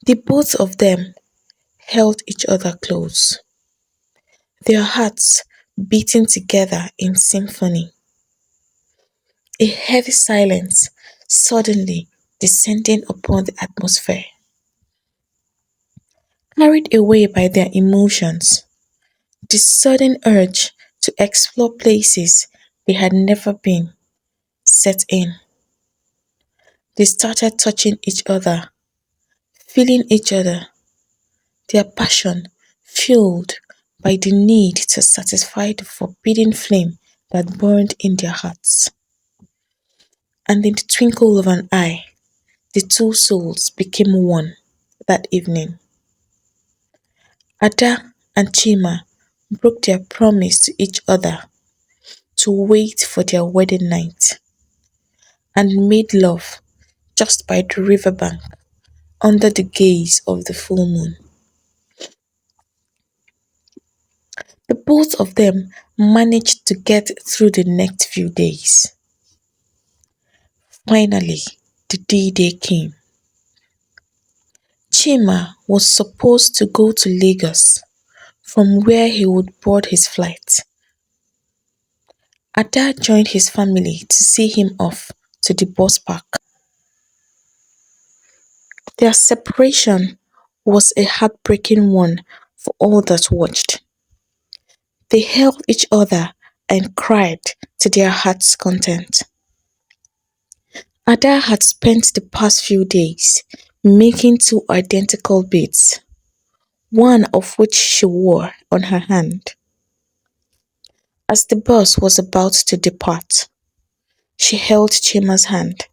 The both of them held each other close, their hearts beating together in symphony. A heavy silence suddenly descending upon the atmosphere. Carried away by their emotions, the sudden urge to explore places they had never been set in. They started touching each other, feeling each other, their passion fueled by the need to satisfy the forbidden flame that burned in their hearts. And in the twinkle of an eye, the two souls became one that evening. Ada and Chima broke their promise to each other to wait for their wedding night and made love just by the riverbank under the gaze of the full moon. The both of them managed to get through the next few days. Finally, the D-Day came. Chima was supposed to go to Lagos, from where he would board his flight. Ada joined his family to see him off to the bus park. Their separation was a heartbreaking one for all that watched. They held each other and cried to their heart's content. Ada had spent the past few days making two identical beads, one of which she wore on her hand. As the bus was about to depart, she held Chima's hand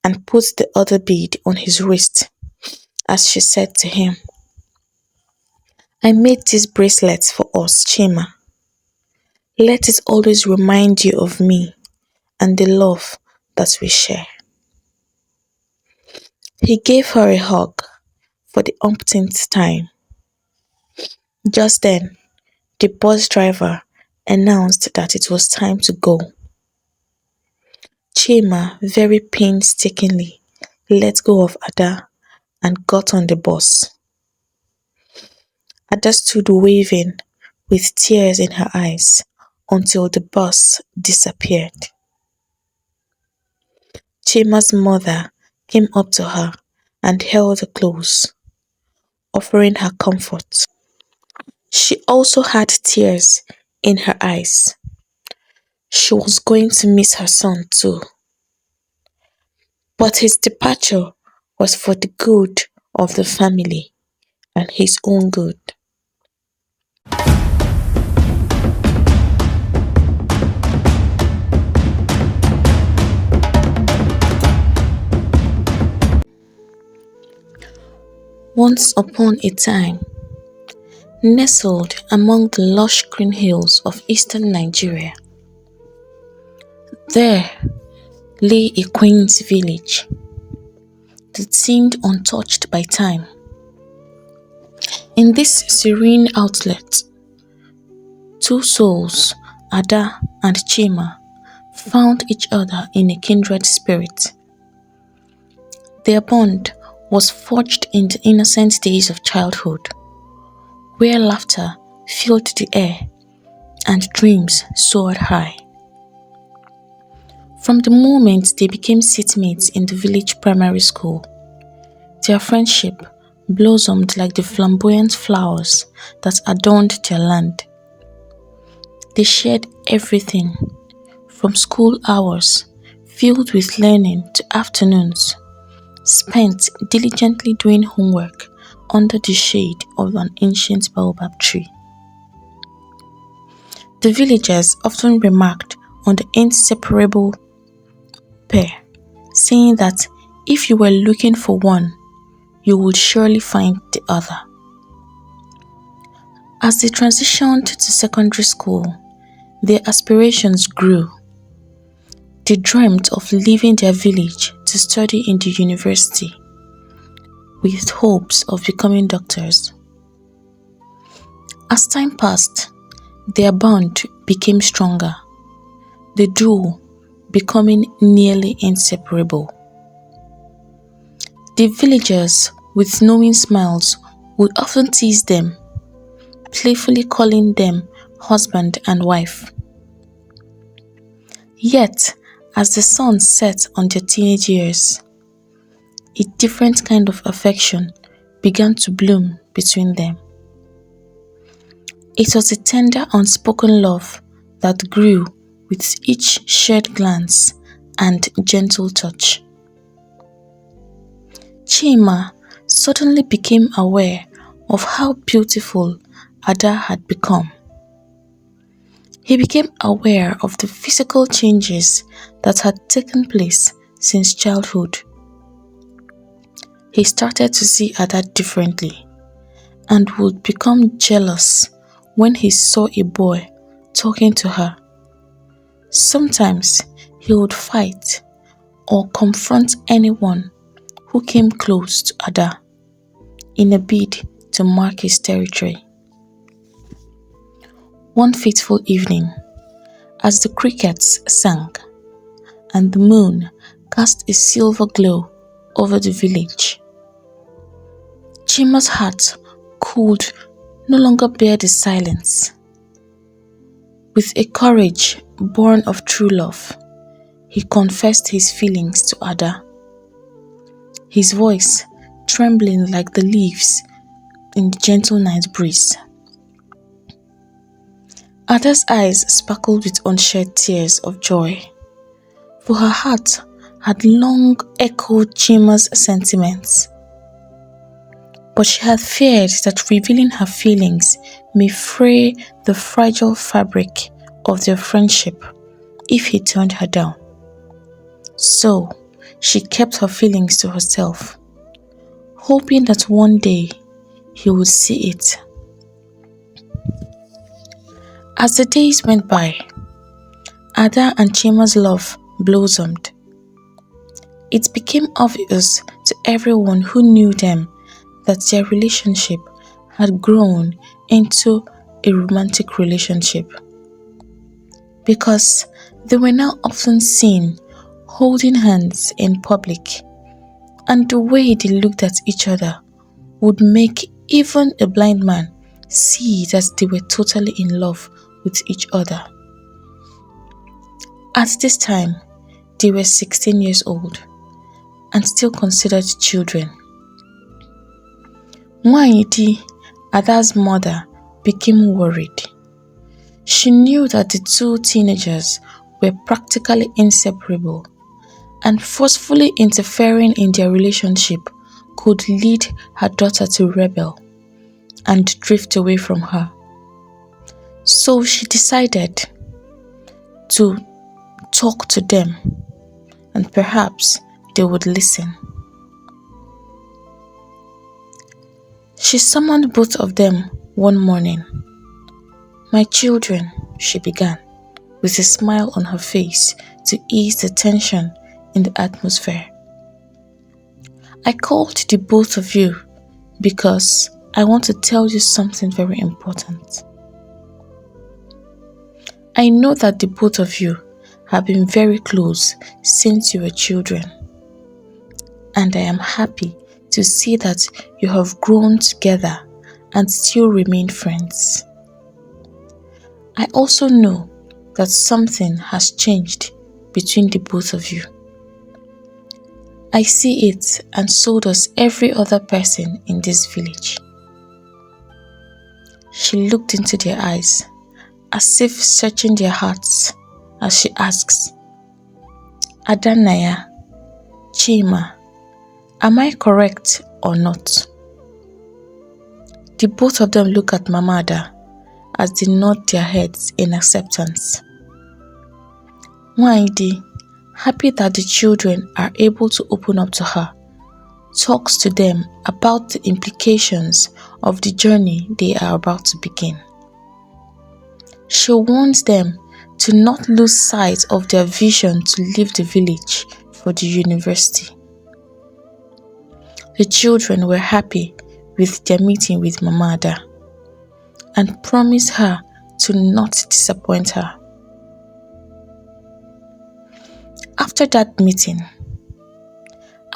and put the other bead on his wrist as she said to him, "I made these bracelets for us, Chima. Let it always remind you of me and the love that we share." He gave her a hug for the umpteenth time. Just then, the bus driver announced that it was time to go. Chima very painstakingly let go of Ada and got on the bus. Ada stood waving with tears in her eyes until the bus disappeared. Chima's mother came up to her and held her close, offering her comfort. She also had tears in her eyes. She was going to miss her son too. But his departure was for the good of the family and his own good. Once upon a time, nestled among the lush green hills of eastern Nigeria, there lay a quaint village that seemed untouched by time. In this serene outlet, two souls, Ada and Chima, found each other in a kindred spirit. Their bond was forged in the innocent days of childhood, where laughter filled the air and dreams soared high. From the moment they became seatmates in the village primary school, their friendship blossomed like the flamboyant flowers that adorned their land. They shared everything, from school hours filled with learning to afternoons spent diligently doing homework under the shade of an ancient baobab tree. The villagers often remarked on the inseparable pair, saying that if you were looking for one, you would surely find the other. As they transitioned to secondary school, their aspirations grew. They dreamt of leaving their village to study in the university, with hopes of becoming doctors. As time passed, their bond became stronger, the duo becoming nearly inseparable. The villagers with knowing smiles, would often tease them, playfully calling them husband and wife. Yet, as the sun set on their teenage years, a different kind of affection began to bloom between them. It was a tender, unspoken love that grew with each shared glance and gentle touch. Chima suddenly became aware of how beautiful Ada had become. He became aware of the physical changes that had taken place since childhood. He started to see Ada differently and would become jealous when he saw a boy talking to her. Sometimes he would fight or confront anyone who came close to Ada in a bid to mark his territory. One fateful evening, as the crickets sang and the moon cast a silver glow over the village, Chima's heart could no longer bear the silence. With a courage born of true love, he confessed his feelings to Ada, his voice trembling like the leaves in the gentle night breeze. Ada's eyes sparkled with unshed tears of joy, for her heart had long echoed Chima's sentiments. But she had feared that revealing her feelings may fray the fragile fabric of their friendship if he turned her down. So, she kept her feelings to herself, hoping that one day he would see it. As the days went by, Ada and Chima's love blossomed. It became obvious to everyone who knew them that their relationship had grown into a romantic relationship, because they were now often seen holding hands in public, and the way they looked at each other would make even a blind man see that they were totally in love with each other. At this time, they were 16 years old and still considered children. Nwaidi, Ada's mother, became worried. She knew that the two teenagers were practically inseparable, and forcefully interfering in their relationship could lead her daughter to rebel and drift away from her. So she decided to talk to them, and perhaps they would listen. She summoned both of them one morning. "My children," she began, with a smile on her face to ease the tension in the atmosphere. "I called the both of you because I want to tell you something very important. I know that the both of you have been very close since you were children, and I am happy to see that you have grown together and still remain friends. I also know that something has changed between the both of you. I see it, and so does every other person in this village." She looked into their eyes, as if searching their hearts, as she asks, "Adanaya, Chima, am I correct or not?" The both of them look at Mama Ada as they nod their heads in acceptance. Nwaidi, happy that the children are able to open up to her, talks to them about the implications of the journey they are about to begin. She warns them to not lose sight of their vision to leave the village for the university. The children were happy with their meeting with Mama Ada and promised her to not disappoint her. After that meeting,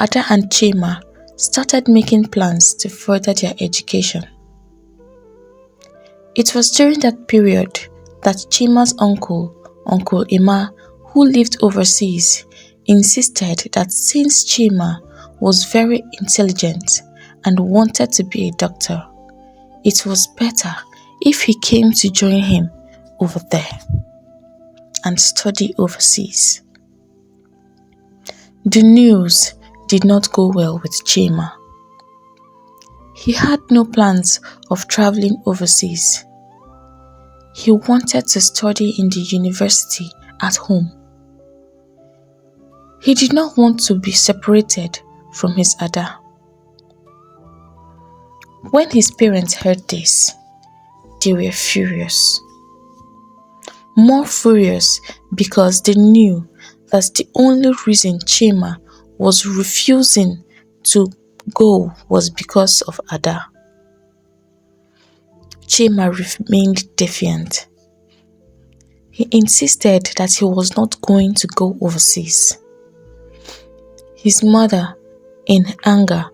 Ada and Chima started making plans to further their education. It was during that period that Chima's uncle, Uncle Emma, who lived overseas, insisted that since Chima was very intelligent and wanted to be a doctor, it was better if he came to join him over there and study overseas. The news did not go well with Chima. He had no plans of traveling overseas. He wanted to study in the university at home. He did not want to be separated from his Ada. When his parents heard this, they were furious. More furious because they knew that the only reason Chima was refusing to go was because of Ada. Chima remained defiant. He insisted that he was not going to go overseas. His mother, in anger,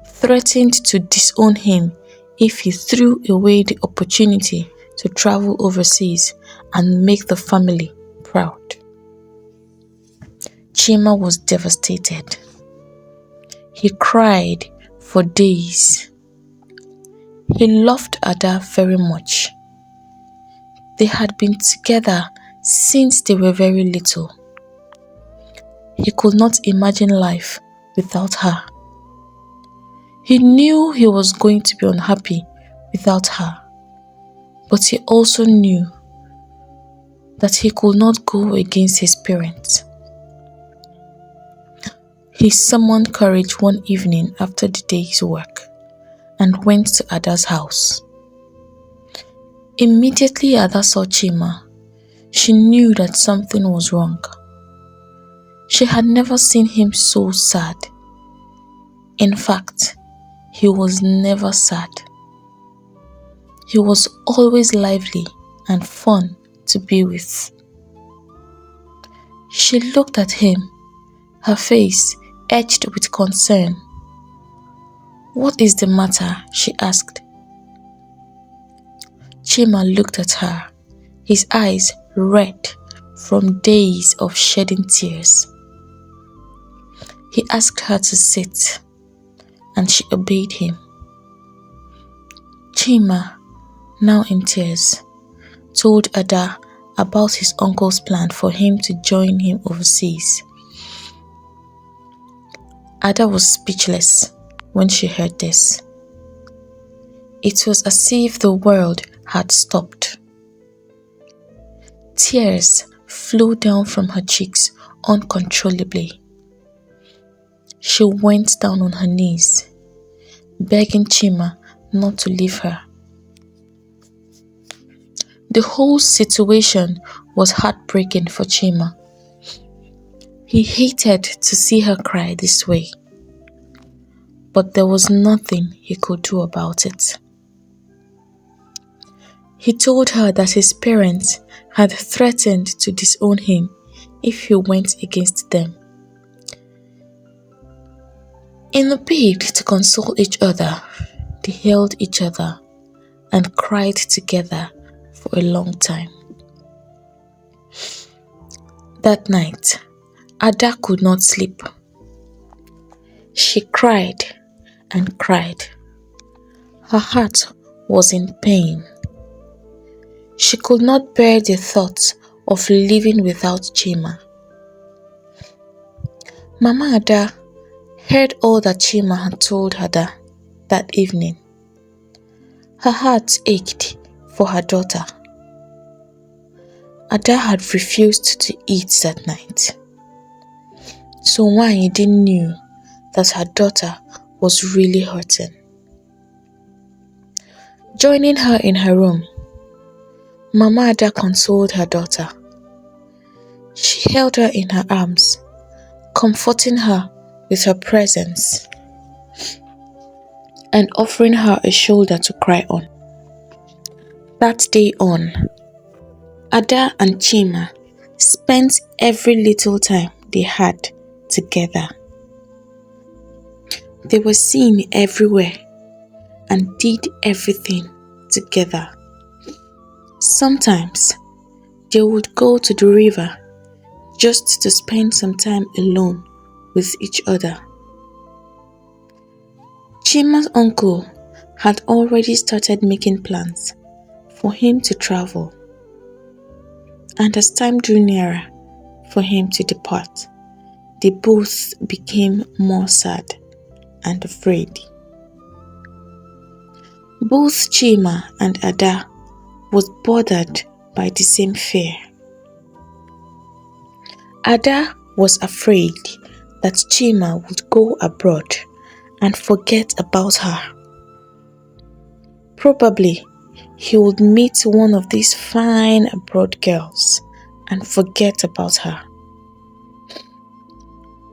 threatened to disown him if he threw away the opportunity to travel overseas and make the family proud. Chima was devastated. He cried for days. He loved Ada very much. They had been together since they were very little. He could not imagine life without her. He knew he was going to be unhappy without her, but he also knew that he could not go against his parents. He summoned courage one evening after the day's work and went to Ada's house. Immediately Ada saw Chima, she knew that something was wrong. She had never seen him so sad. In fact, he was never sad. He was always lively and fun to be with. She looked at him, her face edged with concern. "What is the matter?" she asked. Chima looked at her, his eyes red from days of shedding tears. He asked her to sit, and she obeyed him. Chima, now in tears, told Ada about his uncle's plan for him to join him overseas. Ada was speechless when she heard this. It was as if the world had stopped. Tears flowed down from her cheeks uncontrollably. She went down on her knees, begging Chima not to leave her. The whole situation was heartbreaking for Chima. He hated to see her cry this way, but there was nothing he could do about it. He told her that his parents had threatened to disown him if he went against them. In a bid to console each other, they held each other and cried together for a long time. That night, Ada could not sleep. She cried and cried. Her heart was in pain. She could not bear the thought of living without Chima. Mama Ada heard all that Chima had told Ada that evening. Her heart ached for her daughter. Ada had refused to eat that night. So Nwaanyị knew that her daughter was really hurting. Joining her in her room, Mama Ada consoled her daughter. She held her in her arms, comforting her with her presence and offering her a shoulder to cry on. That day on, Ada and Chima spent every little time they had together. They were seen everywhere and did everything together. Sometimes they would go to the river just to spend some time alone with each other. Chima's uncle had already started making plans for him to travel, and as time drew nearer for him to depart, they both became more sad and afraid. Both Chima and Ada was bothered by the same fear. Ada was afraid that Chima would go abroad and forget about her. Probably he would meet one of these fine abroad girls and forget about her.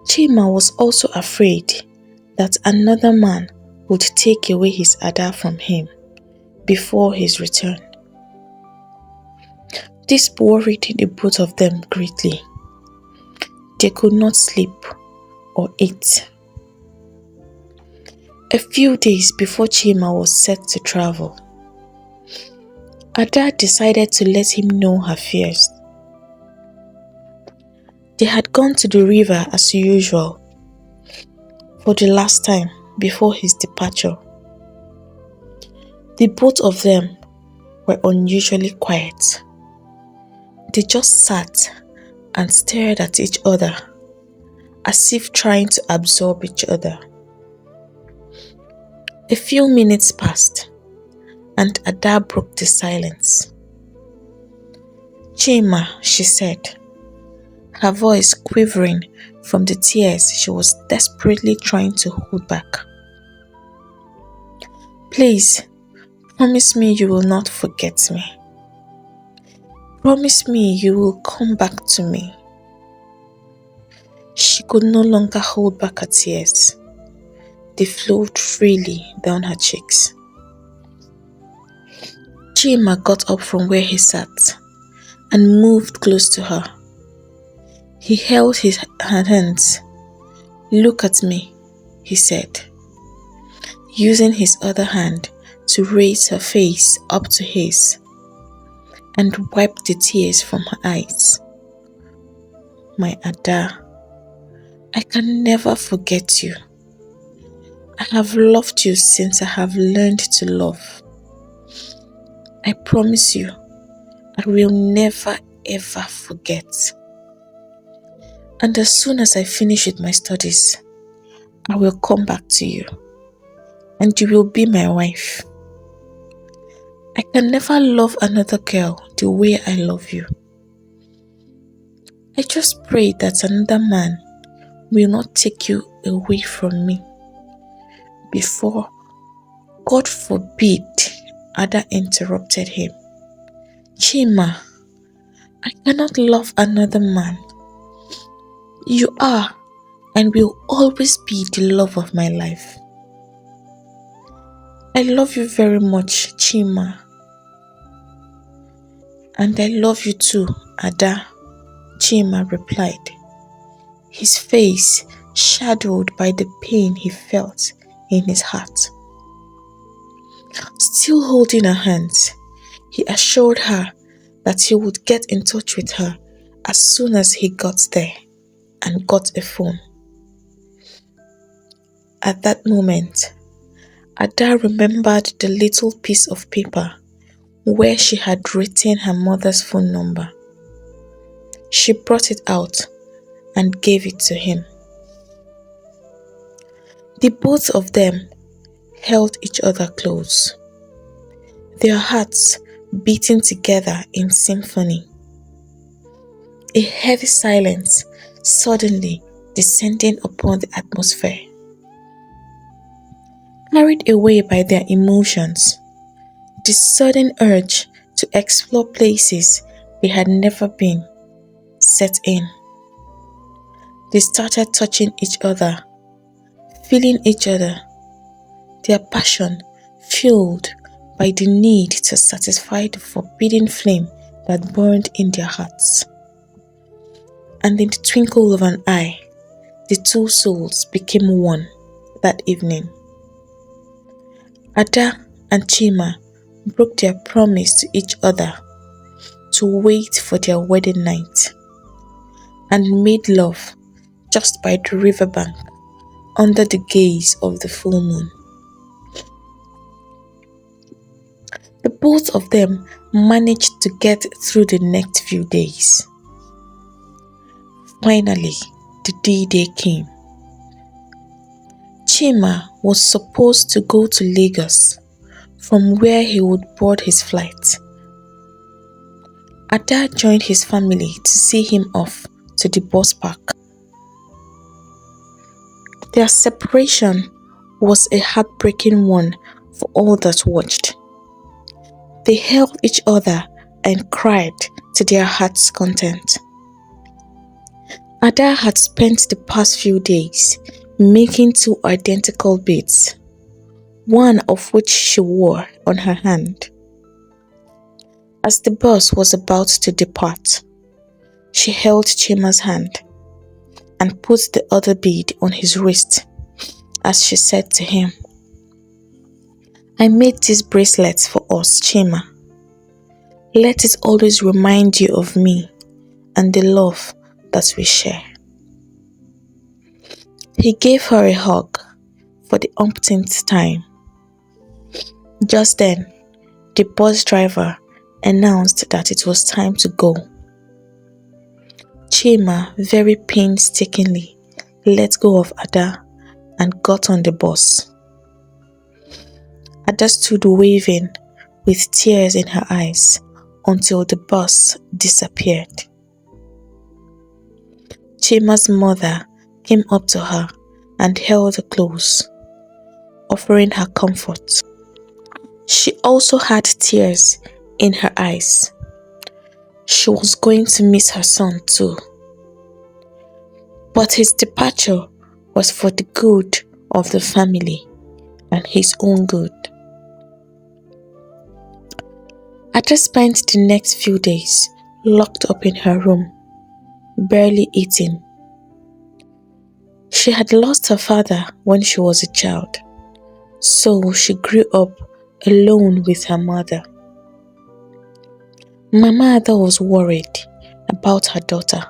Chima was also afraid that another man would take away his Ada from him before his return. This worried the both of them greatly. They could not sleep or eat. A few days before Chima was set to travel, Ada decided to let him know her fears. They had gone to the river as usual for the last time before his departure. The both of them were unusually quiet. They just sat and stared at each other as if trying to absorb each other. A few minutes passed and Ada broke the silence. "Chima," she said, her voice quivering from the tears she was desperately trying to hold back. "Please, promise me you will not forget me. Promise me you will come back to me." She could no longer hold back her tears. They flowed freely down her cheeks. Chima got up from where he sat and moved close to her. He held her hands. "Look at me," he said, using his other hand to raise her face up to his and wipe the tears from her eyes. "My Ada, I can never forget you. I have loved you since I have learned to love. I promise you, I will never ever forget. And as soon as I finish with my studies, I will come back to you, and you will be my wife. I can never love another girl the way I love you. I just pray that another man will not take you away from me before, God forbid," Ada interrupted him. "Chima, I cannot love another man. You are and will always be the love of my life." "I love you very much, Chima." "And I love you too, Ada," Chima replied, his face shadowed by the pain he felt in his heart. Still holding her hands, he assured her that he would get in touch with her as soon as he got there and got a phone. At that moment, Ada remembered the little piece of paper where she had written her mother's phone number. She brought it out and gave it to him. The both of them held each other close, their hearts beating together in symphony. A heavy silence suddenly descending upon the atmosphere. Carried away by their emotions, the sudden urge to explore places they had never been set in. They started touching each other, feeling each other, their passion fueled by the need to satisfy the forbidden flame that burned in their hearts. And in the twinkle of an eye, the two souls became one that evening. Ada and Chima broke their promise to each other to wait for their wedding night and made love just by the riverbank under the gaze of the full moon. The both of them managed to get through the next few days. Finally, the D-Day came. Chima was supposed to go to Lagos, from where he would board his flight. Ada joined his family to see him off to the bus park. Their separation was a heartbreaking one for all that watched. They held each other and cried to their heart's content. Ada had spent the past few days making two identical beads, one of which she wore on her hand. As the bus was about to depart, she held Chima's hand and put the other bead on his wrist as she said to him, "I made these bracelets for us, Chima. Let it always remind you of me and the love that we share." He gave her a hug for the umpteenth time. Just then, the bus driver announced that it was time to go. Chima very painstakingly let go of Ada and got on the bus. Ada stood waving with tears in her eyes until the bus disappeared. Chima's mother came up to her and held her close, offering her comfort. She also had tears in her eyes. She was going to miss her son too. But his departure was for the good of the family and his own good. Ada spent the next few days locked up in her room, barely eating. She had lost her father when she was a child, so she grew up alone with her mother. Mama Ada was worried about her daughter.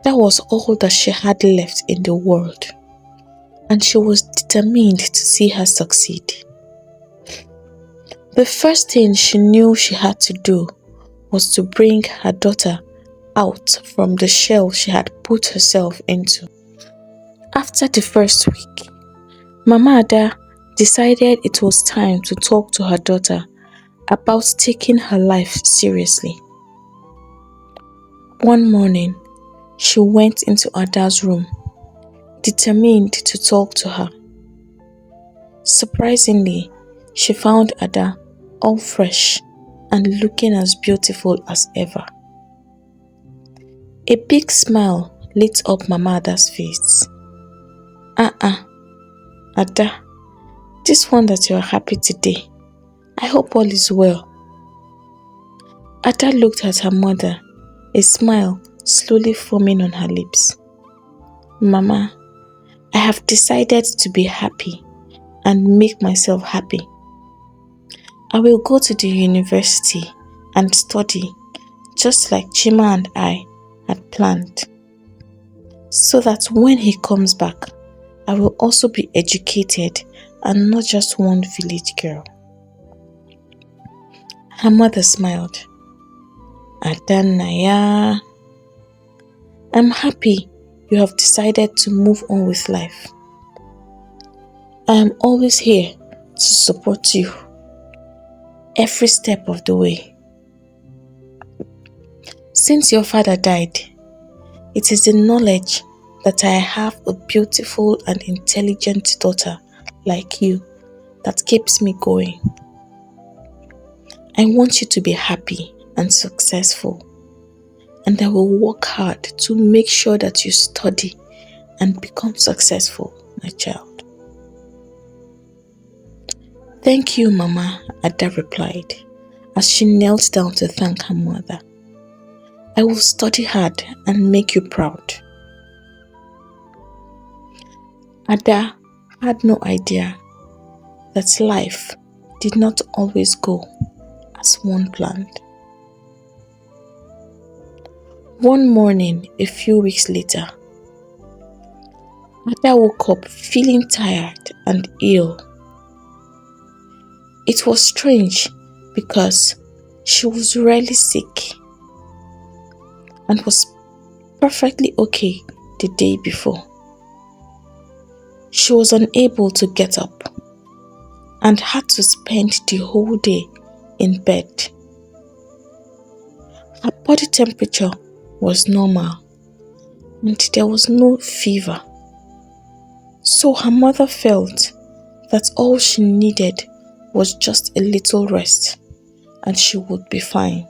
That was all that she had left in the world, and she was determined to see her succeed. The first thing she knew she had to do was to bring her daughter out from the shell she had put herself into. After the first week, Mama Ada decided it was time to talk to her daughter about taking her life seriously. One morning, she went into Ada's room, determined to talk to her. Surprisingly, she found Ada all fresh and looking as beautiful as ever. A big smile lit up Mama Ada's face. Ada, this one that you are happy today. I hope all is well." Ada looked at her mother, a smile slowly forming on her lips. "Mama, I have decided to be happy and make myself happy. I will go to the university and study just like Chima and I had planned, so that when he comes back, I will also be educated and not just one village girl." Her mother smiled. "Adanaya, I'm happy you have decided to move on with life. I am always here to support you every step of the way. Since your father died, it is the knowledge that I have a beautiful and intelligent daughter like you that keeps me going. I want you to be happy and successful, and I will work hard to make sure that you study and become successful, my child." "Thank you, Mama," Ada replied as she knelt down to thank her mother. "I will study hard and make you proud." Ada had no idea that life did not always go as one planned. One morning, a few weeks later, Ada woke up feeling tired and ill. It was strange because she was rarely sick and was perfectly okay the day before. She was unable to get up and had to spend the whole day in bed. Her body temperature was normal and there was no fever. So her mother felt that all she needed was just a little rest and she would be fine.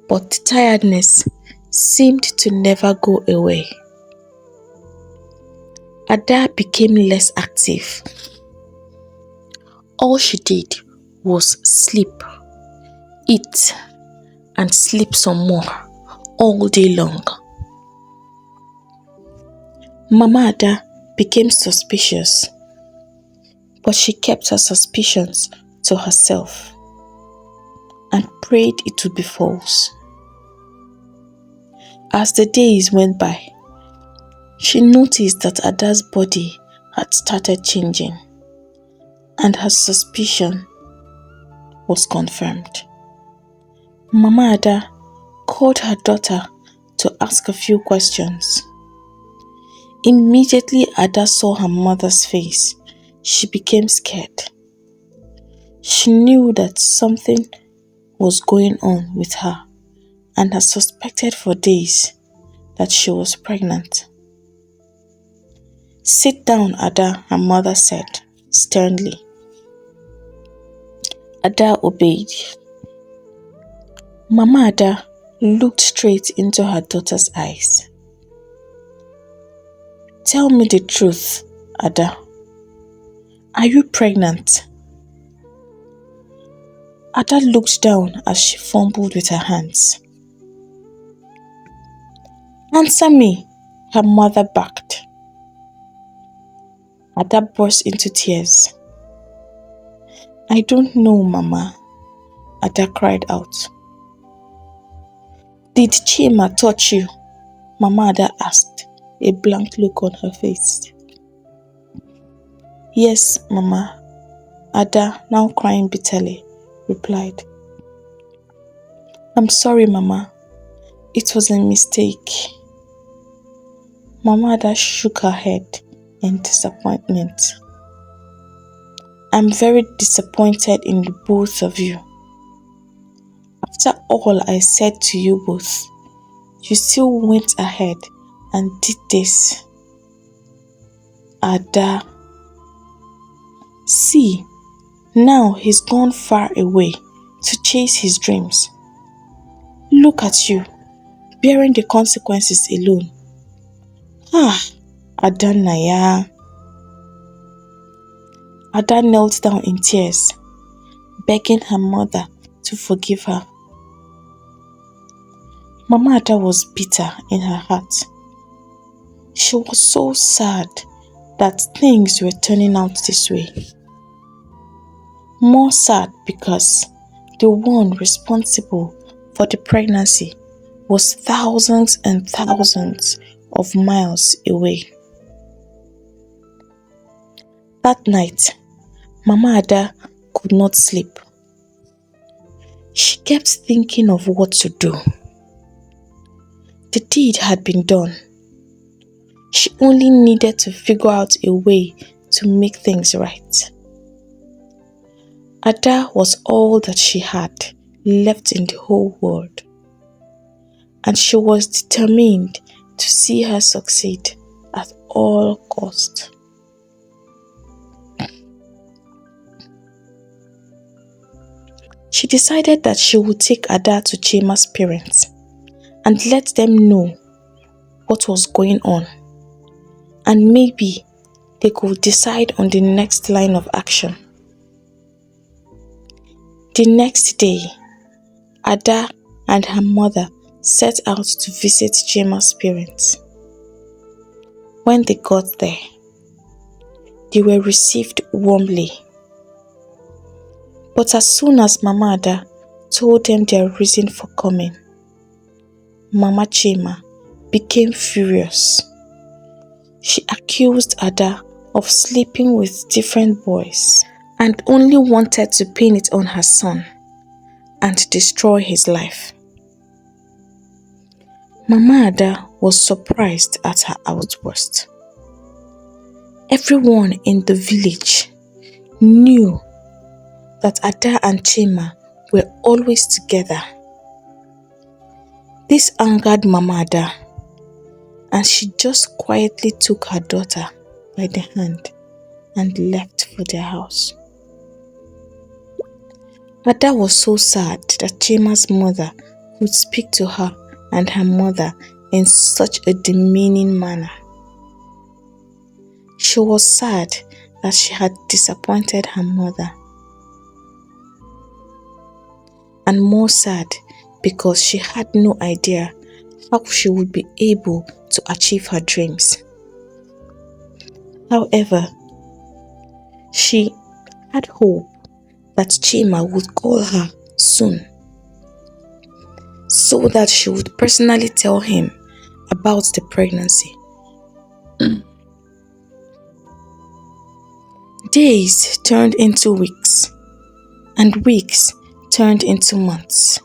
But the tiredness seemed to never go away. Ada became less active. All she did was sleep, eat, and sleep some more all day long. Mama Ada became suspicious, but she kept her suspicions to herself and prayed it would be false. As the days went by, she noticed that Ada's body had started changing and her suspicion was confirmed. Mama Ada called her daughter to ask a few questions. Immediately Ada saw her mother's face, she became scared. She knew that something was going on with her and had suspected for days that she was pregnant. "Sit down, Ada," her mother said sternly. Ada obeyed. Mama Ada looked straight into her daughter's eyes. "Tell me the truth, Ada. Are you pregnant?" Ada looked down as she fumbled with her hands. "Answer me," her mother barked. Ada burst into tears. "I don't know, Mama," Ada cried out. "Did Chima touch you?" Mama Ada asked, a blank look on her face. "Yes, Mama," Ada, now crying bitterly, replied. "I'm sorry, Mama. It was a mistake." Mama Ada shook her head in disappointment. "I'm very disappointed in the both of you. After all I said to you both, you still went ahead and did this. Ada. See, now he's gone far away to chase his dreams. Look at you, bearing the consequences alone. Ada Naya." Ada knelt down in tears, begging her mother to forgive her. Mama Ada was bitter in her heart. She was so sad that things were turning out this way. More sad because the one responsible for the pregnancy was thousands and thousands of miles away. That night, Mama Ada could not sleep. She kept thinking of what to do. The deed had been done. She only needed to figure out a way to make things right. Ada was all that she had left in the whole world, and she was determined to see her succeed at all cost. She decided that she would take Ada to Chima's parents and let them know what was going on, and maybe they could decide on the next line of action. The next day, Ada and her mother set out to visit Chima's parents. When they got there, they were received warmly. But as soon as Mama Ada told them their reason for coming, Mama Chima became furious. She accused Ada of sleeping with different boys and only wanted to pin it on her son and destroy his life. Mama Ada was surprised at her outburst. Everyone in the village knew that Ada and Chima were always together. This angered Mama Ada, and she just quietly took her daughter by the hand and left for their house. Ada was so sad that Chima's mother would speak to her and her mother in such a demeaning manner. She was sad that she had disappointed her mother, and more sad because she had no idea how she would be able to achieve her dreams. However, she had hope that Chima would call her soon so that she would personally tell him about the pregnancy. Days turned into weeks, and weeks turned into months,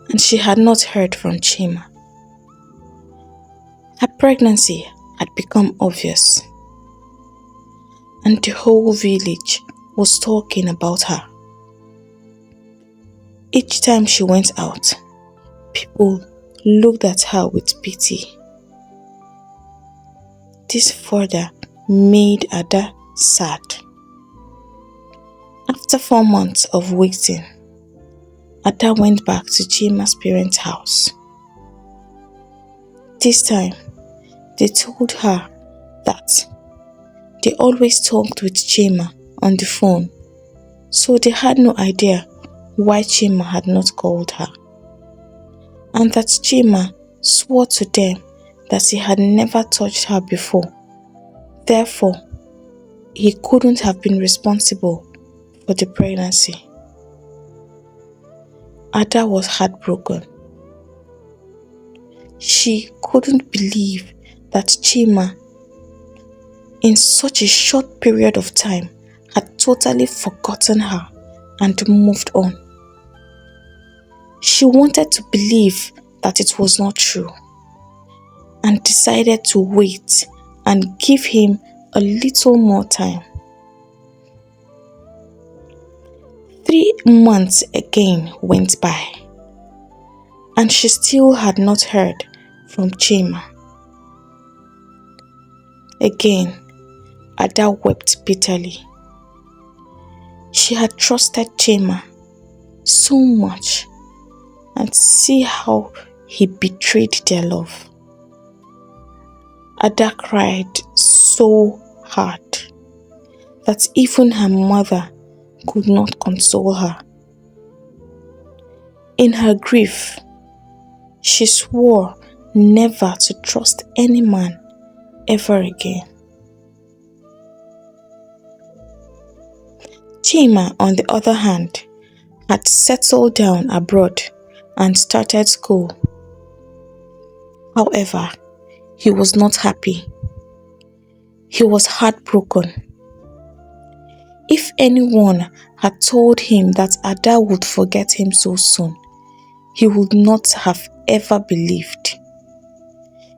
and she had not heard from Chima. Her pregnancy had become obvious, and the whole village was talking about her. Each time she went out, people looked at her with pity. This further made Ada sad. After 4 months of waiting, Ada went back to Chima's parents' house. This time, they told her that they always talked with Chima on the phone, so they had no idea why Chima had not called her, and that Chima swore to them that he had never touched her before. Therefore, he couldn't have been responsible for the pregnancy. Ada was heartbroken. She couldn't believe that Chima, in such a short period of time, had totally forgotten her and moved on. She wanted to believe that it was not true and decided to wait and give him a little more time. 3 months again went by, and she still had not heard from Chima. Again, Ada wept bitterly. She had trusted Chima so much, and see how he betrayed their love. Ada cried so hard that even her mother could not console her. In her grief, she swore never to trust any man ever again. Chima, on the other hand, had settled down abroad and started school. However, he was not happy. He was heartbroken. If anyone had told him that Ada would forget him so soon, he would not have ever believed.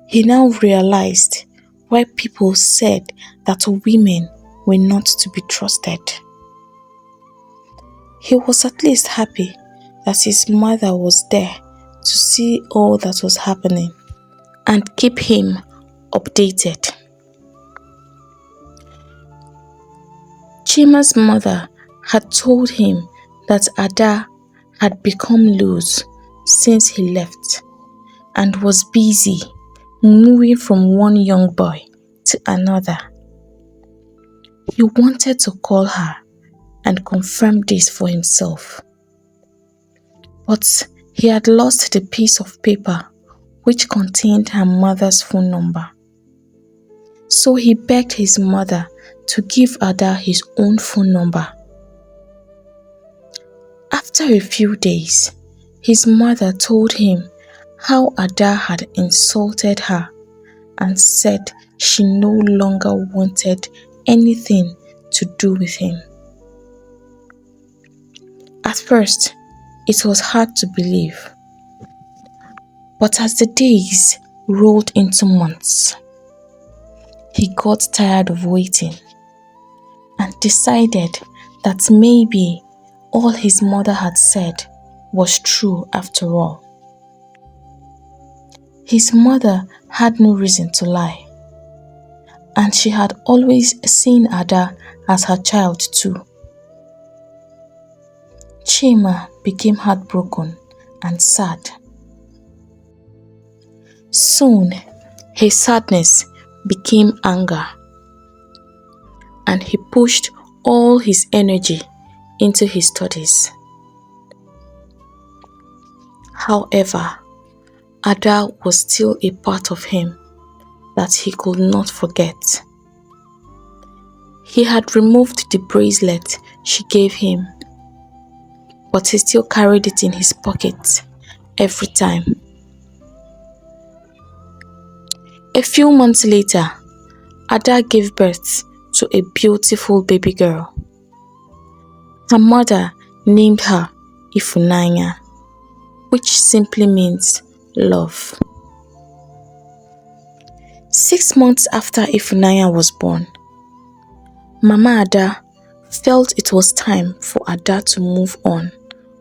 He now realized why people said that women were not to be trusted. He was at least happy that his mother was there to see all that was happening and keep him updated. Chima's mother had told him that Ada had become loose since he left and was busy moving from one young boy to another. He wanted to call her and confirm this for himself, but he had lost the piece of paper which contained her mother's phone number. So he begged his mother to give Ada his own phone number. After a few days, his mother told him how Ada had insulted her and said she no longer wanted anything to do with him. At first, it was hard to believe, but as the days rolled into months, he got tired of waiting and decided that maybe all his mother had said was true after all. His mother had no reason to lie, and she had always seen Ada as her child too. Chima became heartbroken and sad. Soon, his sadness became anger, and he pushed all his energy into his studies. However, Ada was still a part of him that he could not forget. He had removed the bracelet she gave him, but he still carried it in his pocket every time. A few months later, Ada gave birth to a beautiful baby girl. Her mother named her Ifunanya, which simply means love. 6 months after Ifunanya was born, Mama Ada felt it was time for Ada to move on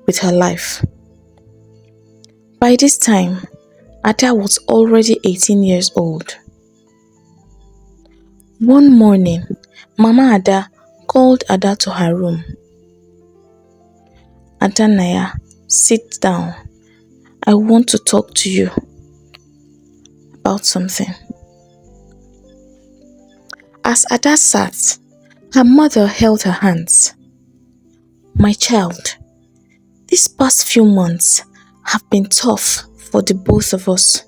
with her life. By this time, Ada was already 18 years old. One morning, Mama Ada called Ada to her room. "Adanaya, sit down. I want to talk to you about something." As Ada sat, her mother held her hands. "My child, these past few months have been tough for the both of us.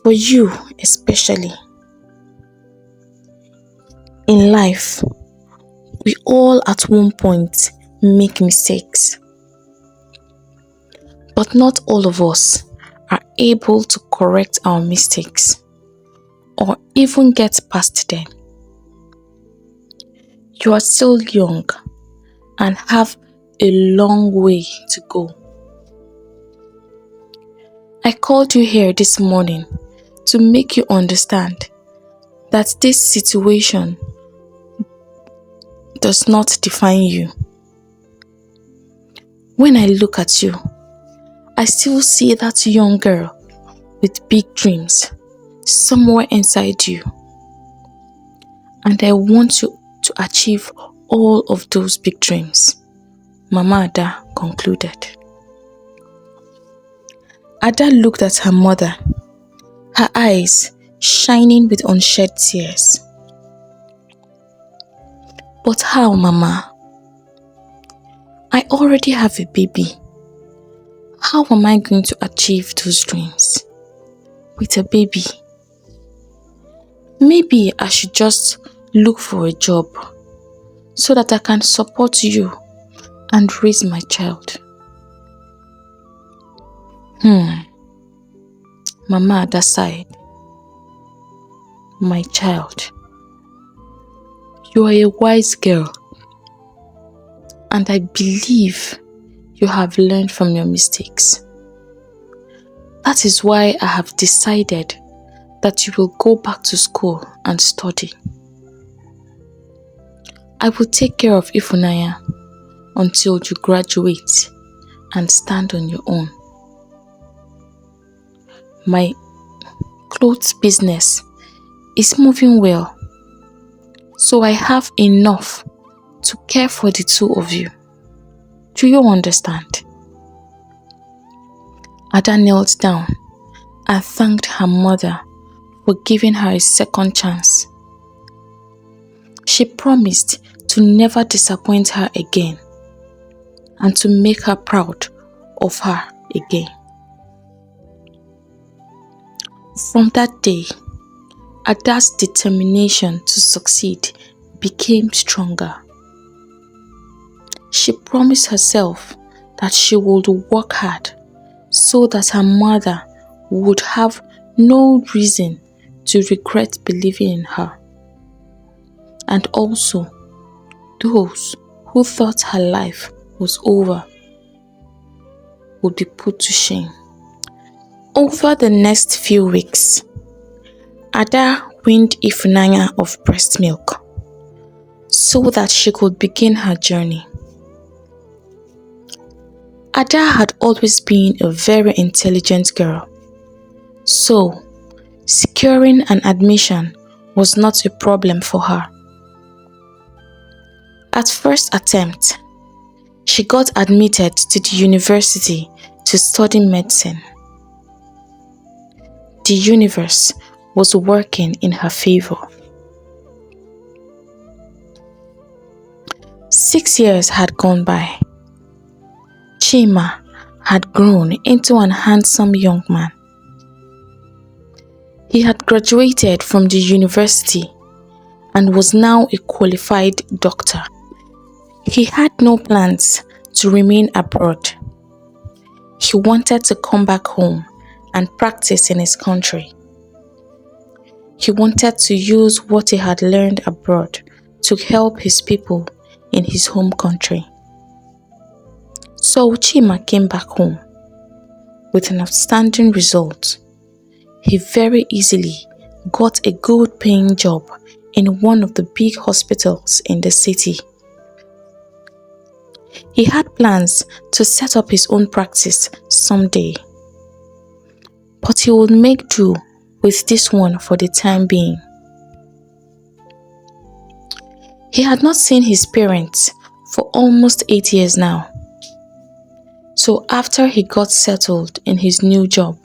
For you especially. In life, we all at one point make mistakes. But not all of us are able to correct our mistakes or even get past them. You are still young and have a long way to go. I called you here this morning to make you understand that this situation does not define you. When I look at you, I still see that young girl with big dreams somewhere inside you. And I want you to achieve all of those big dreams," Mama Ada concluded. Ada looked at her mother, her eyes shining with unshed tears. "But how, Mama? I already have a baby. How am I going to achieve those dreams with a baby? Maybe I should just look for a job so that I can support you and raise my child." Mama Ada sighed. "My child, you are a wise girl, and I believe you have learned from your mistakes. That is why I have decided that you will go back to school and study. I will take care of Ifunanya until you graduate and stand on your own. My clothes business is moving well, so I have enough to care for the two of you. Do you understand?" Ada knelt down and thanked her mother for giving her a second chance. She promised to never disappoint her again and to make her proud of her again. From that day, Ada's determination to succeed became stronger. She promised herself that she would work hard so that her mother would have no reason to regret believing in her. And also, those who thought her life was over would be put to shame. Over the next few weeks, Ada weaned Ifunanya of breast milk so that she could begin her journey. Ada had always been a very intelligent girl, so securing an admission was not a problem for her. At first attempt, she got admitted to the university to study medicine. The universe was working in her favor. 6 years had gone by. Chima had grown into an handsome young man. He had graduated from the university and was now a qualified doctor. He had no plans to remain abroad. He wanted to come back home and practice in his country. He wanted to use what he had learned abroad to help his people in his home country. So Chima came back home with an outstanding result. He very easily got a good paying job in one of the big hospitals in the city. He had plans to set up his own practice someday, but he would make do with this one for the time being. He had not seen his parents for almost 8 years now. So after he got settled in his new job,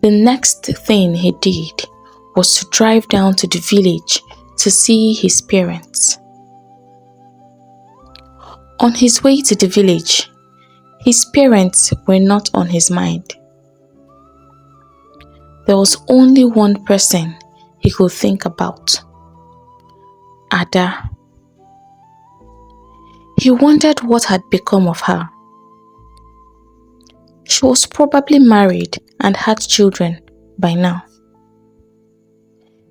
the next thing he did was to drive down to the village to see his parents. On his way to the village, his parents were not on his mind. There was only one person he could think about: Ada. He wondered what had become of her. She was probably married and had children by now.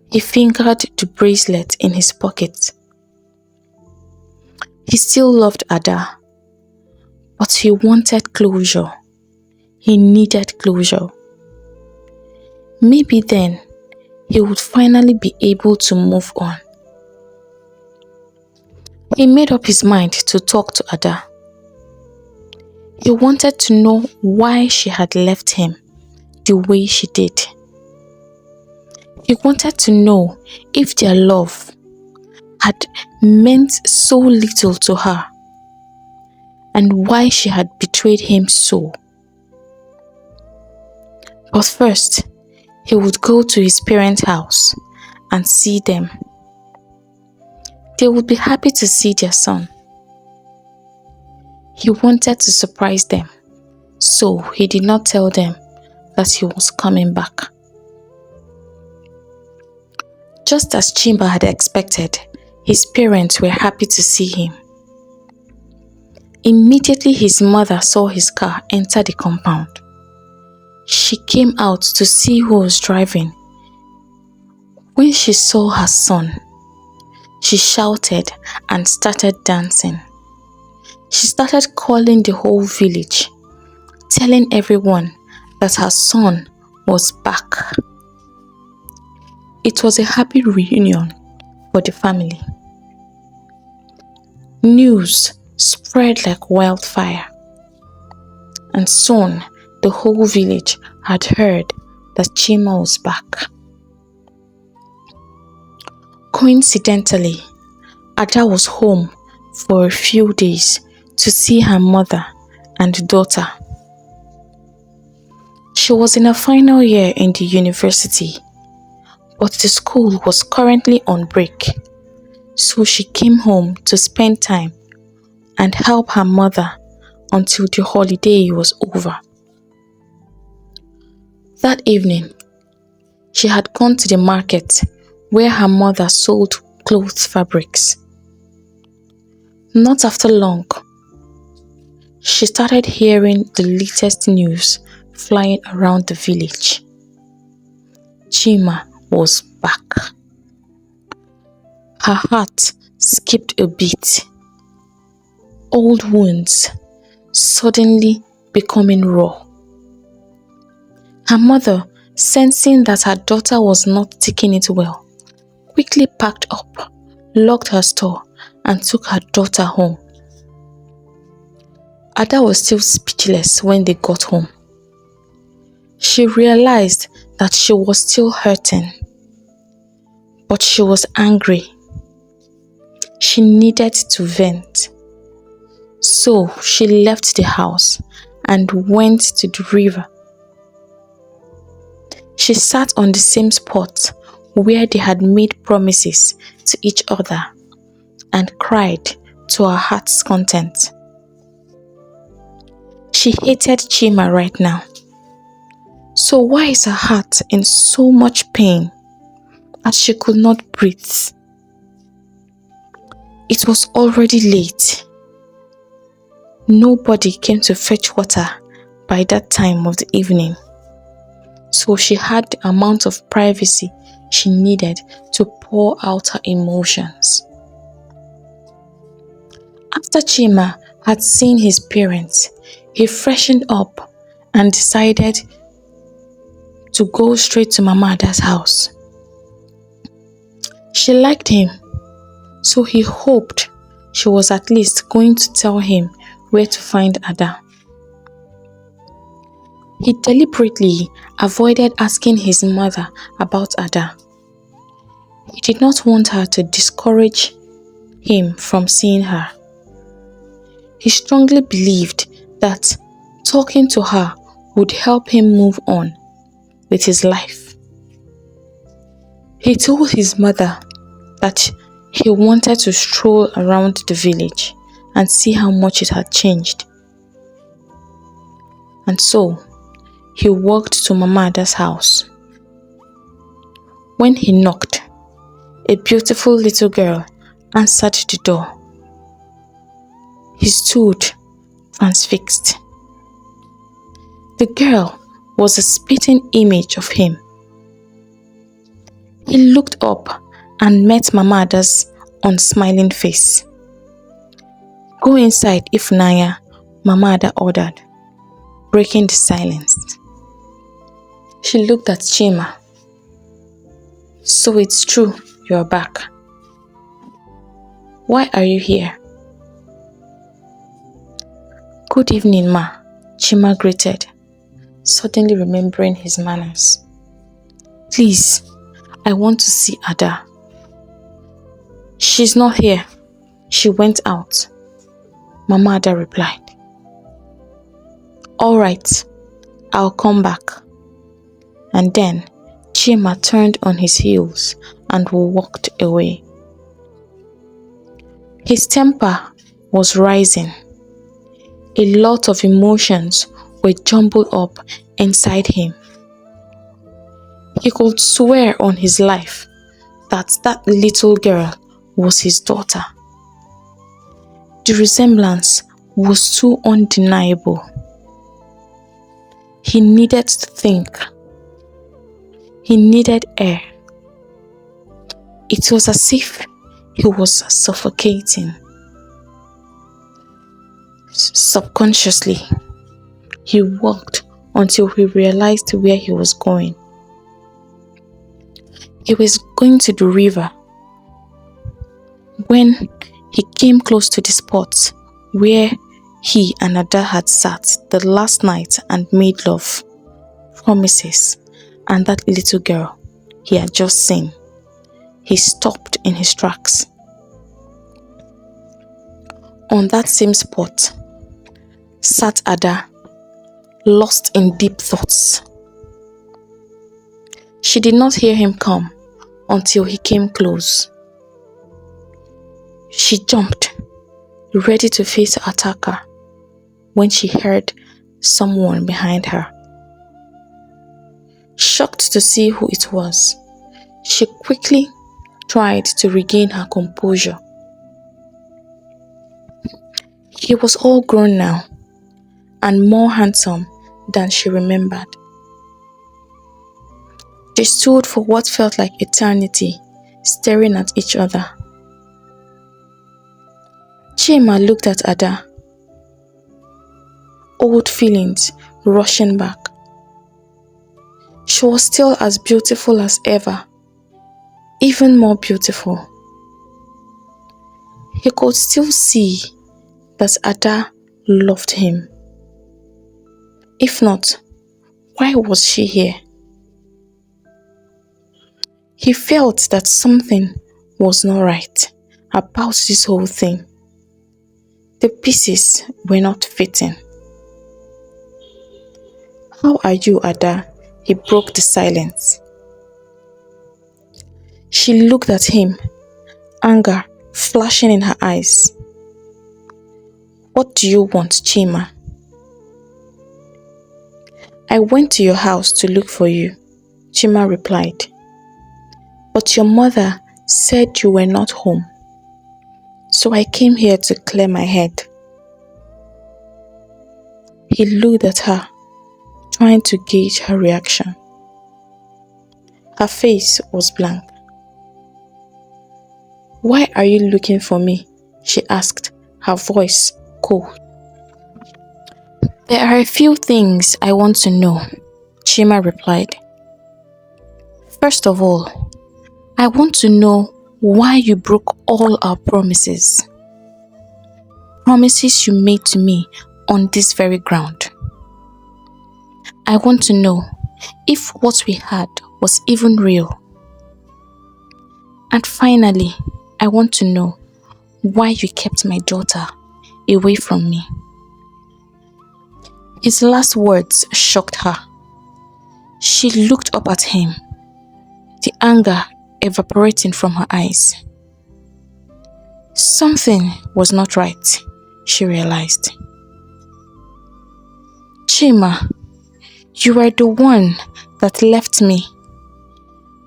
He fingered the bracelet in his pocket. He still loved Ada, but he wanted closure. He needed closure. Maybe then he would finally be able to move on. He made up his mind to talk to Ada. He wanted to know why she had left him the way she did. He wanted to know if their love had meant so little to her and why she had betrayed him so. But first, he would go to his parents' house and see them. They would be happy to see their son. He wanted to surprise them, so he did not tell them that he was coming back. Just as Chima had expected, his parents were happy to see him. Immediately his mother saw his car enter the compound. She came out to see who was driving. When she saw her son, she shouted and started dancing. She started calling the whole village, telling everyone that her son was back. It was a happy reunion for the family. News spread like wildfire, and soon the whole village had heard that Chima was back. Coincidentally, Ada was home for a few days to see her mother and daughter. She was in her final year in the university, but the school was currently on break, so she came home to spend time and help her mother until the holiday was over. That evening, She had gone to the market where her mother sold cloth fabrics. Not after long, she started hearing the latest news flying around the village. Chima was back. Her heart skipped a beat. Old wounds suddenly becoming raw. Her mother, sensing that her daughter was not taking it well, quickly packed up, locked her store, and took her daughter home. Ada was still speechless when they got home. She realized that she was still hurting, but she was angry. She needed to vent. So she left the house and went to the river. She sat on the same spot where they had made promises to each other and cried to her heart's content. She hated Chima right now. So why is her heart in so much pain as she could not breathe? It was already late. Nobody came to fetch water by that time of the evening. So she had the amount of privacy she needed to pour out her emotions. After Chima had seen his parents, he freshened up and decided to go straight to Mama Ada's house. She liked him, so he hoped she was at least going to tell him where to find Ada. He deliberately avoided asking his mother about Ada. He did not want her to discourage him from seeing her. He strongly believed that talking to her would help him move on with his life. He told his mother that he wanted to stroll around the village and see how much it had changed. And so, he walked to Mama Ada's house. When he knocked, a beautiful little girl answered the door. He stood transfixed. The girl was a spitting image of him. He looked up and met Mama Ada's unsmiling face. "Go inside, Ifunanya," Mama Ada ordered, breaking the silence. She looked at Chima. "So it's true, you're back. Why are you here?" "Good evening, Ma," Chima greeted, suddenly remembering his manners. "Please, I want to see Ada." "She's not here. She went out," Mama Ada replied. "All right, I'll come back." And then Chima turned on his heels and walked away. His temper was rising. A lot of emotions were jumbled up inside him. He could swear on his life that that little girl was his daughter. The resemblance was too undeniable. He needed to think. He needed air. It was as if he was suffocating. Subconsciously, he walked until he realized where he was going. He was going to the river. When he came close to the spot where he and Ada had sat the last night and made love, promises, and that little girl he had just seen, he stopped in his tracks. On that same spot sat Ada, lost in deep thoughts. She did not hear him come until he came close. She jumped, ready to face the attacker, when she heard someone behind her. Shocked to see who it was. She quickly tried to regain her composure. He was all grown now and more handsome than she remembered. They stood for what felt like eternity, staring at each other. Chima looked at Ada, old feelings rushing back. She was still as beautiful as ever, even more beautiful. He could still see that Ada loved him. If not, why was she here? He felt that something was not right about this whole thing. The pieces were not fitting. "How are you, Ada?" He broke the silence. She looked at him, anger flashing in her eyes. "What do you want, Chima?" "I went to your house to look for you," Chima replied. "But your mother said you were not home. So I came here to clear my head." He looked at her, trying to gauge her reaction. Her face was blank. "Why are you looking for me?" she asked, her voice cold. "There are a few things I want to know," Chima replied. "First of all, I want to know why you broke all our promises. Promises you made to me on this very ground. I want to know if what we had was even real. And finally, I want to know why you kept my daughter away from me." His last words shocked her. She looked up at him, the anger evaporating from her eyes. Something was not right, she realized. "Chima, you were the one that left me.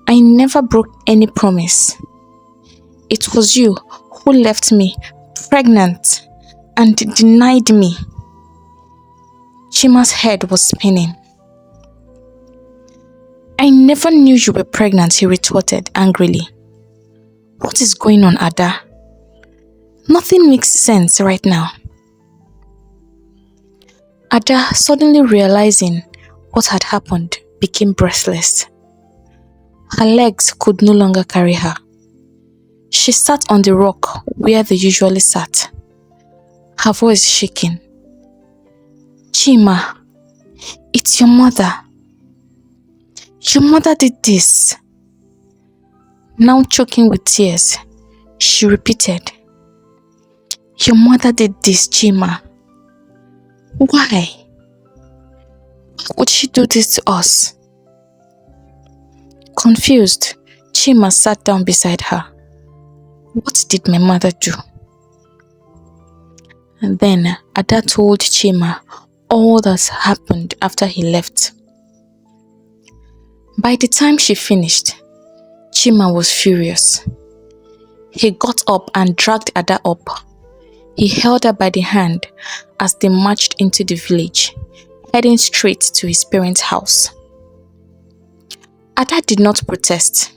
I never broke any promise. It was you who left me pregnant and denied me." Chima's head was spinning. "I never knew you were pregnant," he retorted angrily. "What is going on, Ada? Nothing makes sense right now." Ada, suddenly realizing what had happened, became breathless. Her legs could no longer carry her. She sat on the rock where they usually sat, her voice shaking. "Chima, it's your mother. Your mother did this." Now choking with tears, she repeated, "Your mother did this, Chima. Why? Why would she do this to us?" Confused, Chima sat down beside her. "What did my mother do?" And then Ada told Chima all that happened after he left. By the time she finished, Chima was furious. He got up and dragged Ada up. He held her by the hand as they marched into the village, heading straight to his parents' house. Ada did not protest.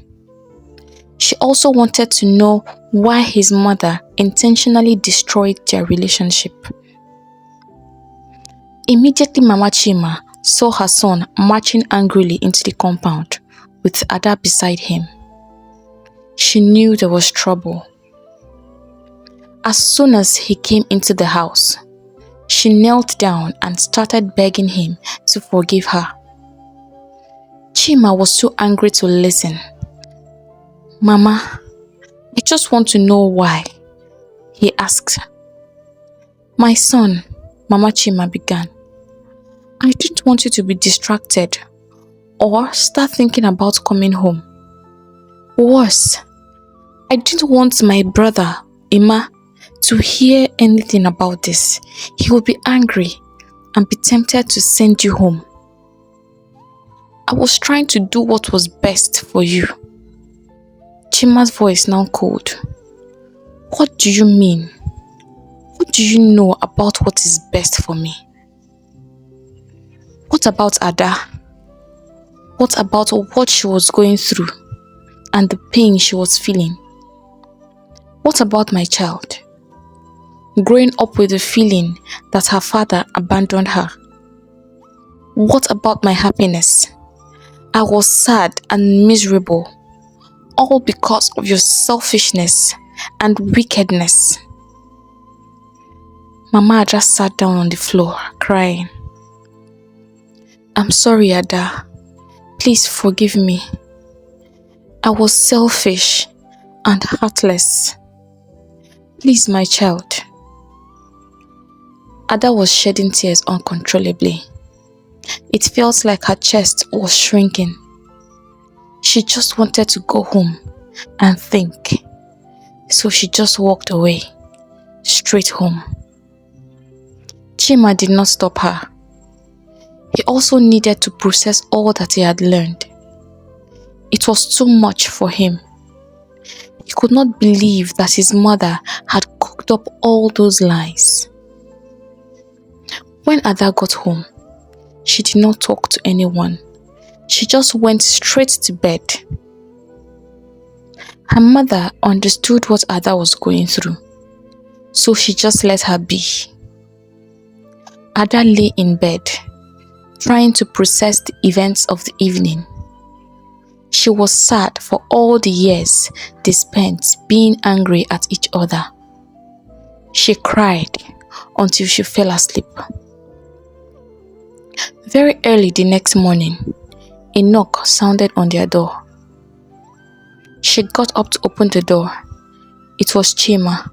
She also wanted to know why his mother intentionally destroyed their relationship. Immediately, Mama Chima saw her son marching angrily into the compound with Ada beside him. She knew there was trouble. As soon as he came into the house, she knelt down and started begging him to forgive her. Chima was too angry to listen. "Mama, I just want to know why," he asked. "My son," Mama Chima began, "I didn't want you to be distracted or start thinking about coming home. Worse, I didn't want my brother, Ima, to hear anything about this. He will be angry and be tempted to send you home." I was trying to do what was best for you. Chima's voice now cooled. What do you mean? What do you know about what is best for me? What about Ada? What about what she was going through and the pain she was feeling? What about my child? Growing up with the feeling that her father abandoned her. What about my happiness? I was sad and miserable, all because of your selfishness and wickedness. Mama just sat down on the floor, crying. I'm sorry, Ada. Please forgive me. I was selfish and heartless. Please, my child. Ada was shedding tears uncontrollably. It felt like her chest was shrinking. She just wanted to go home and think. So she just walked away, straight home. Chima did not stop her. He also needed to process all that he had learned. It was too much for him. He could not believe that his mother had cooked up all those lies. When Ada got home, she did not talk to anyone. She just went straight to bed. Her mother understood what Ada was going through, so she just let her be. Ada lay in bed, trying to process the events of the evening. She was sad for all the years they spent being angry at each other. She cried until she fell asleep. Very early the next morning, a knock sounded on their door. She got up to open the door. It was Chima.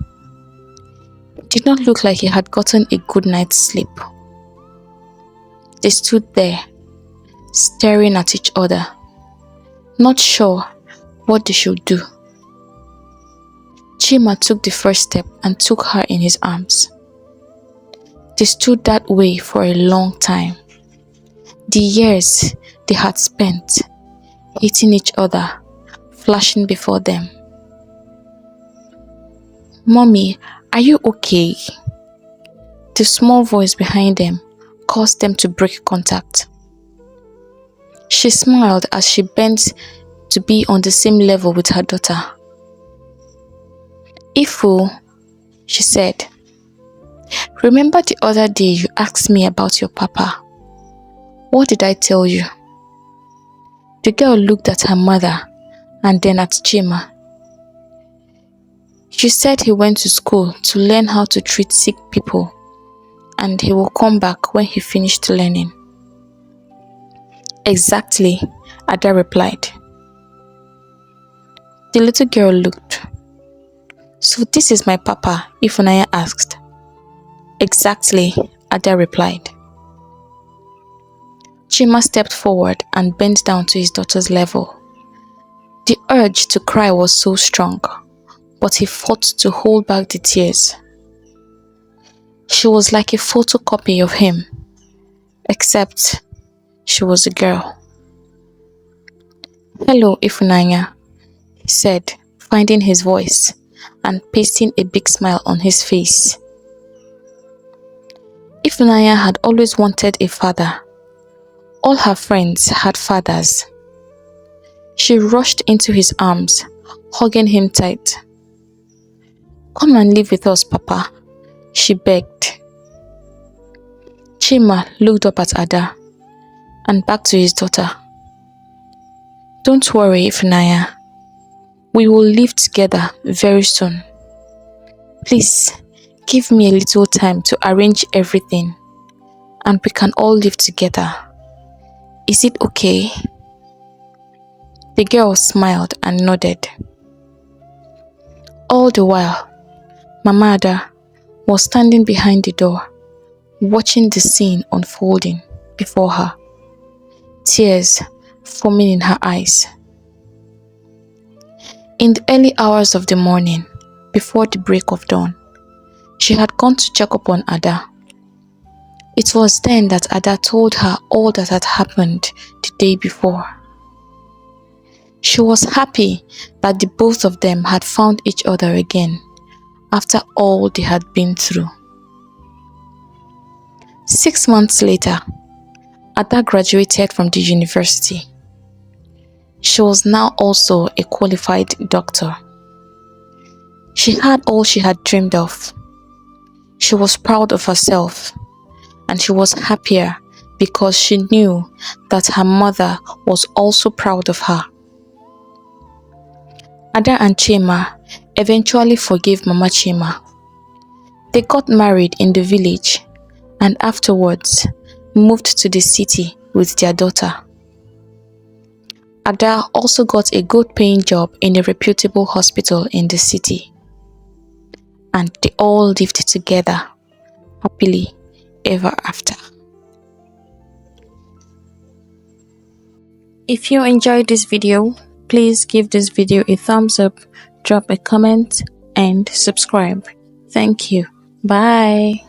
It did not look like he had gotten a good night's sleep. They stood there, staring at each other, not sure what they should do. Chima took the first step and took her in his arms. They stood that way for a long time. The years they had spent hating each other flashing before them. Mommy, are you okay? The small voice behind them caused them to break contact. She smiled as she bent to be on the same level with her daughter. Ifu, she said, remember the other day you asked me about your papa? What did I tell you? The girl looked at her mother and then at Chima. She said he went to school to learn how to treat sick people and he will come back when he finished learning. Exactly, Ada replied. The little girl looked. So this is my papa, Ifunanya asked. Exactly, Ada replied. Chima stepped forward and bent down to his daughter's level. The urge to cry was so strong, but he fought to hold back the tears. She was like a photocopy of him, except she was a girl. Hello, Ifunanya, he said, finding his voice and pasting a big smile on his face. Ifunanya had always wanted a father. All her friends had fathers. She rushed into his arms, hugging him tight. Come and live with us, Papa, she begged. Chima looked up at Ada and back to his daughter. Don't worry, Ifunanya. We will live together very soon. Please, give me a little time to arrange everything and we can all live together. Is it okay? The girl smiled and nodded. All the while, Mama Ada was standing behind the door, watching the scene unfolding before her, tears forming in her eyes. In the early hours of the morning, before the break of dawn, she had gone to check up on Ada. It was then that Ada told her all that had happened the day before. She was happy that the both of them had found each other again after all they had been through. 6 months later, Ada graduated from the university. She was now also a qualified doctor. She had all she had dreamed of. She was proud of herself, and she was happier because she knew that her mother was also proud of her. Ada and Chima eventually forgave Mama Chima. They got married in the village and afterwards moved to the city with their daughter. Ada also got a good-paying job in a reputable hospital in the city, and they all lived together happily ever after. If you enjoyed this video, please give this video a thumbs up, drop a comment, and subscribe. Thank you. Bye.